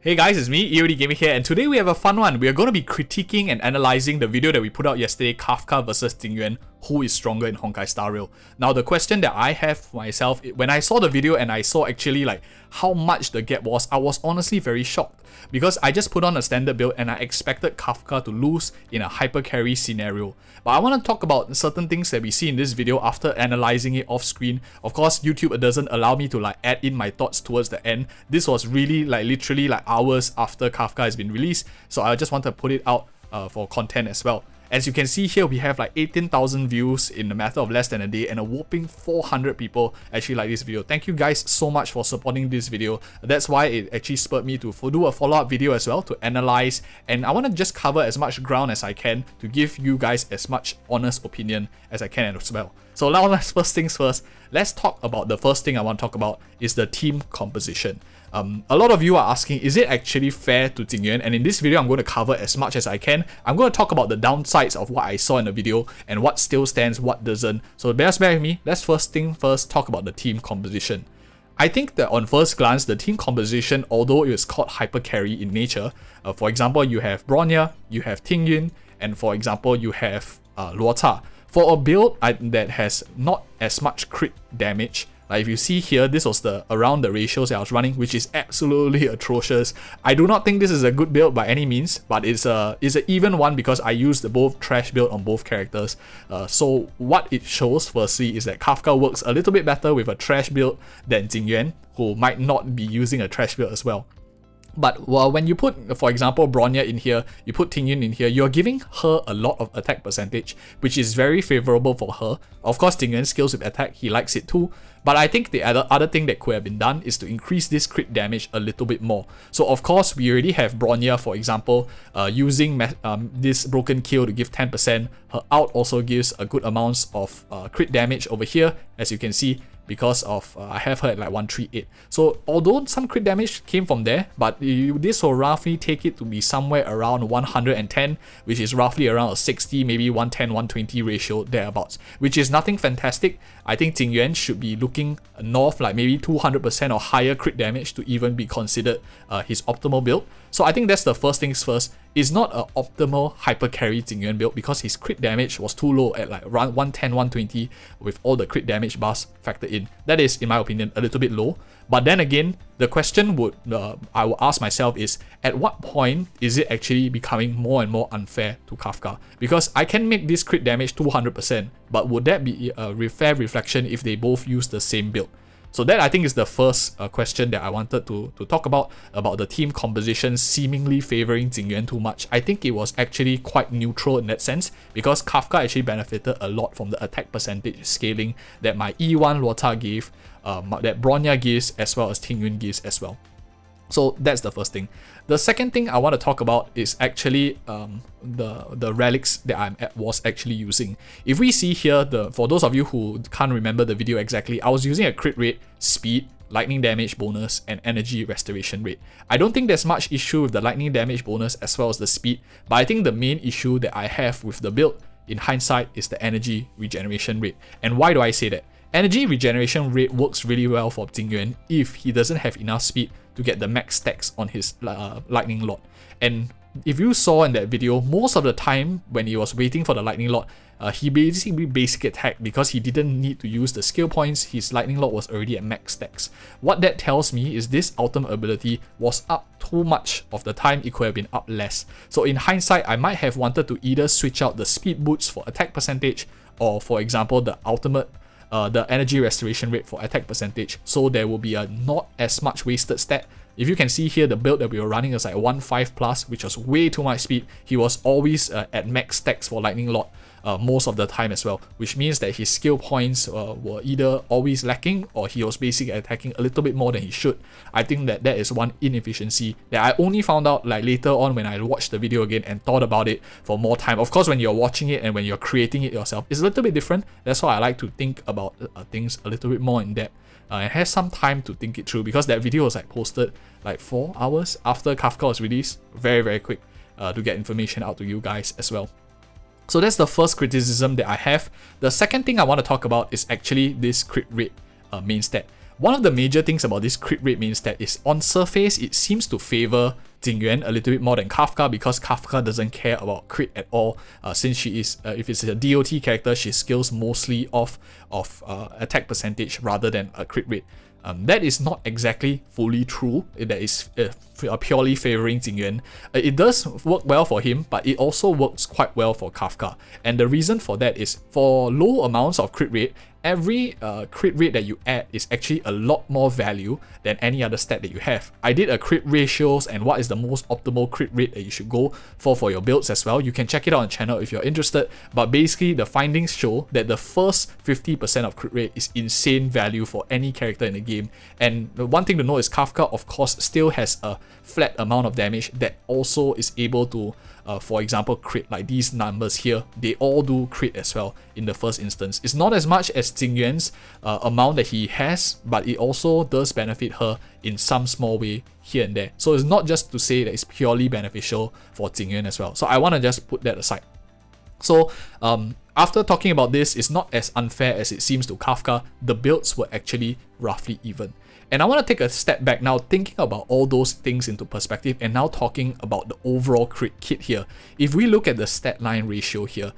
Hey guys, it's me, EODGamer here, and today we have a fun one. We are going to be critiquing and analysing the video that we put out yesterday, Kafka versus Jing Yuan, who is stronger in Honkai Star Rail. Now the question that I have for myself, when I saw the video and I saw actually like how much the gap was, I was honestly very shocked. Because I just put on a standard build and I expected Kafka to lose in a hyper carry scenario. But I want to talk about certain things that we see in this video after analysing it off screen. Of course, YouTube doesn't allow me to like add in my thoughts towards the end. This was really like literally like hours after Kafka has been released. So I just want to put it out for content as well. As you can see here, we have like 18,000 views in a matter of less than a day and a whopping 400 people actually like this video. Thank you guys so much for supporting this video. That's why it actually spurred me to do a follow-up video as well to analyze, and I want to just cover as much ground as I can to give you guys as much honest opinion as I can as well. So now let's first things first, let's talk about the first thing I want to talk about is the team composition. A lot of you are asking, is it actually fair to Jing Yuan? And in this video, I'm going to cover as much as I can. I'm going to talk about the downsides of what I saw in the video and what still stands, what doesn't. So bear with me. Let's first thing first talk about the team composition. I think that on first glance, the team composition, although it is called hyper carry in nature, for example, you have Bryan, you have Jing Yuan, and for example, you have LyouRika. For a build that has not as much crit damage, like if you see here, this was around the ratios that I was running, which is absolutely atrocious. I do not think this is a good build by any means, but it's an even one because I used both trash build on both characters. So what it shows firstly is that Kafka works a little bit better with a trash build than Jing Yuan, who might not be using a trash build as well. But when you put, for example, Bryan in here, you put Jing Yuan in here, you're giving her a lot of attack percentage, which is very favorable for her. Of course, Jing Yuan skills with attack, he likes it too. But I think the other thing that could have been done is to increase this crit damage a little bit more. So of course, we already have Bryan, for example, using this broken kill to give 10%. Her ult also gives a good amounts of crit damage over here, as you can see, because of I have her at like 138. So although some crit damage came from there, but this will roughly take it to be somewhere around 110, which is roughly around a 60, maybe 110, 120 ratio thereabouts, which is nothing fantastic. I think Jing Yuan should be looking north like maybe 200% or higher crit damage to even be considered his optimal build. So I think that's the first things first. It's not an optimal hyper carry Jing Yuan build because his crit damage was too low at like around 110, 120 with all the crit damage bars factored in. That is, in my opinion, a little bit low. But then again, the question I would ask myself is, at what point is it actually becoming more and more unfair to Kafka? Because I can make this crit damage 200%, but would that be a fair reflection if they both use the same build? So that I think is the first question that I wanted to talk about the team composition seemingly favoring Jing Yuan too much. I think it was actually quite neutral in that sense because Kafka actually benefited a lot from the attack percentage scaling that my E1 LyouRika gave, that Bryan gives, as well as Jing Yuan gives as well. So that's the first thing. The second thing I want to talk about is actually the relics that I was actually using. If we see here, for those of you who can't remember the video exactly, I was using a crit rate, speed, lightning damage bonus, and energy restoration rate. I don't think there's much issue with the lightning damage bonus as well as the speed, but I think the main issue that I have with the build in hindsight is the energy regeneration rate. And why do I say that? Energy regeneration rate works really well for Jing Yuan if he doesn't have enough speed to get the max stacks on his lightning lot. And if you saw in that video, most of the time when he was waiting for the lightning lot, he basically basic attack because he didn't need to use the skill points. His lightning lot was already at max stacks. What that tells me is this ultimate ability was up too much of the time, it could have been up less. So in hindsight, I might have wanted to either switch out the speed boots for attack percentage, or for example the ultimate the energy restoration rate for attack percentage, so there will be a not as much wasted stat. If you can see here, the build that we were running was like 1.5 plus, which was way too much speed. He was always at max stacks for lightning lot most of the time as well, which means that his skill points were either always lacking or he was basically attacking a little bit more than he should. I think that is one inefficiency that I only found out like later on when I watched the video again and thought about it for more time. Of course, when you're watching it and when you're creating it yourself, it's a little bit different. That's why I like to think about things a little bit more in depth. It has some time to think it through because that video was like posted like 4 hours after Kafka was released. Very, very quick to get information out to you guys as well. So that's the first criticism that I have. The second thing I want to talk about is actually this crit rate main stat. One of the major things about this crit rate means that is on surface, it seems to favor Jing Yuan a little bit more than Kafka, because Kafka doesn't care about crit at all, since she is, if it's a DOT character, she skills mostly off of attack percentage rather than a crit rate. That is not exactly fully true. That is purely favoring Jing Yuan. It does work well for him, but it also works quite well for Kafka. And the reason for that is, for low amounts of crit rate, every crit rate that you add is actually a lot more value than any other stat that you have. I did a crit ratios and what is the most optimal crit rate that you should go for your builds as well. You can check it out on the channel if you're interested, but basically the findings show that the first 50% of crit rate is insane value for any character in the game. And the one thing to know is Kafka, of course, still has a flat amount of damage that also is able to, for example, crit. Like these numbers here, they all do crit as well in the first instance. It's not as much as Jing Yuan's amount that he has, but it also does benefit her in some small way here and there. So it's not just to say that it's purely beneficial for Jing Yuan as well. So I want to just put that aside. So after talking about this, it's not as unfair as it seems to Kafka. The builds were actually roughly even. And I want to take a step back now, thinking about all those things into perspective, and now talking about the overall crit kit here. If we look at the stat line ratio here,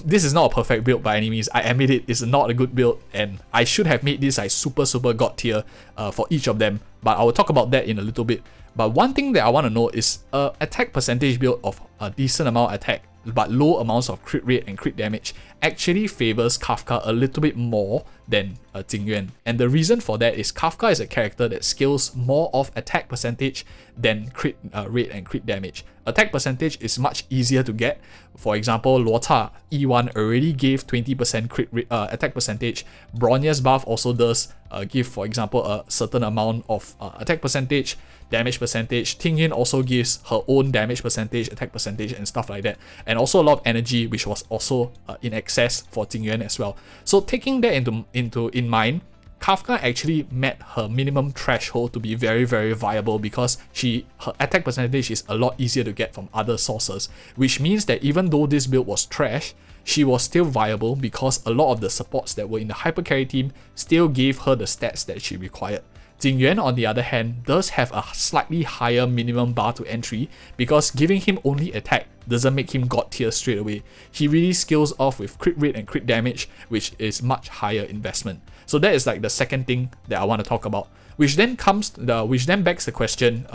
this is not a perfect build by any means. I admit it is not a good build, and I should have made this like super god tier for each of them, but I will talk about that in a little bit. But one thing that I want to know is attack percentage build of a decent amount of attack but low amounts of crit rate and crit damage actually favors Kafka a little bit more than Jing Yuan. And the reason for that is Kafka is a character that scales more of attack percentage than crit rate and crit damage. Attack percentage is much easier to get. For example, Luota E1 already gave 20% crit rate, attack percentage. Bronya's buff also does give, for example, a certain amount of attack percentage, damage percentage. Jing Yuan also gives her own damage percentage, attack percentage, and stuff like that. And also a lot of energy, which was also in excess for Jing Yuan as well. So taking that in mind, Kafka actually met her minimum threshold to be very viable, because her attack percentage is a lot easier to get from other sources, which means that even though this build was trash, she was still viable because a lot of the supports that were in the hypercarry team still gave her the stats that she required. Jing Yuan, on the other hand, does have a slightly higher minimum bar to entry, because giving him only attack doesn't make him god tier straight away. He really scales off with crit rate and crit damage, which is much higher investment. So that is like the second thing that I want to talk about, which then begs the question,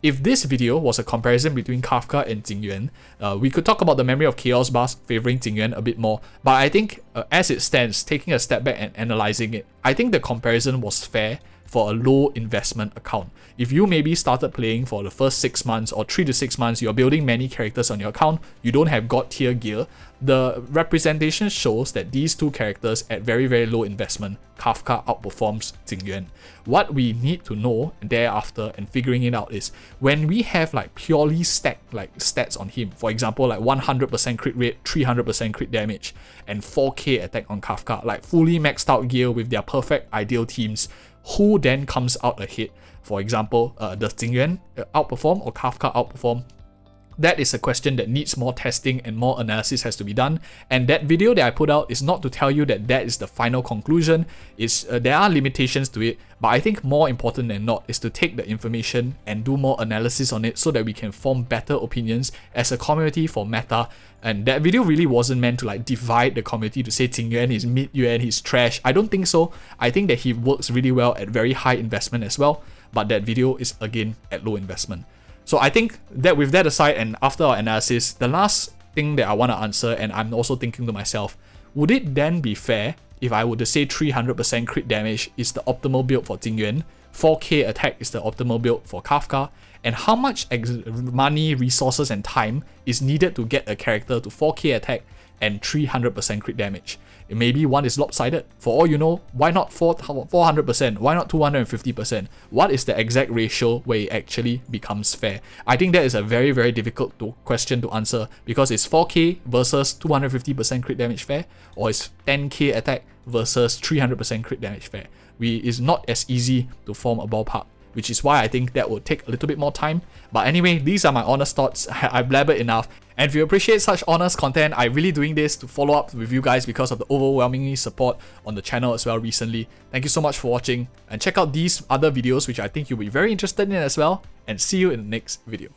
if this video was a comparison between Kafka and Jing Yuan, we could talk about the Memory of Chaos bars favoring Jing Yuan a bit more, but I think as it stands, taking a step back and analyzing it, I think the comparison was fair for a low investment account. If you maybe started playing for the first 6 months or 3 to 6 months, you're building many characters on your account, you don't have god tier gear, the representation shows that these two characters at very low investment, Kafka outperforms Jing Yuan. What we need to know thereafter and figuring it out is, when we have like purely stacked like stats on him, for example like 100% crit rate, 300% crit damage, and 4k attack on Kafka, like fully maxed out gear with their perfect ideal teams, who then comes out ahead? For example, does Jing Yuan outperform or Kafka outperform? That is a question that needs more testing and more analysis has to be done. And that video that I put out is not to tell you that that is the final conclusion. There are limitations to it, but I think more important than not is to take the information and do more analysis on it so that we can form better opinions as a community for meta. And that video really wasn't meant to like divide the community to say Jing Yuan is mid Yuan, he's trash. I don't think so. I think that he works really well at very high investment as well, but that video is again at low investment. So I think that with that aside, and after our analysis, the last thing that I want to answer, and I'm also thinking to myself, would it then be fair if I were to say 300% crit damage is the optimal build for Jing Yuan, 4k attack is the optimal build for Kafka, and how much money, resources, and time is needed to get a character to 4k attack and 300% crit damage? Maybe one is lopsided. For all you know, why not 400%? Why not 250%? What is the exact ratio where it actually becomes fair? I think that is a very difficult question to answer, because it's 4k versus 250% crit damage fair, or it's 10k attack versus 300% crit damage fair. It's not as easy to form a ballpark. which is why I think that will take a little bit more time. But anyway, these are my honest thoughts. I've blabbered enough. And if you appreciate such honest content, I'm really doing this to follow up with you guys because of the overwhelming support on the channel as well recently. Thank you so much for watching, and check out these other videos which I think you'll be very interested in as well, and see you in the next video.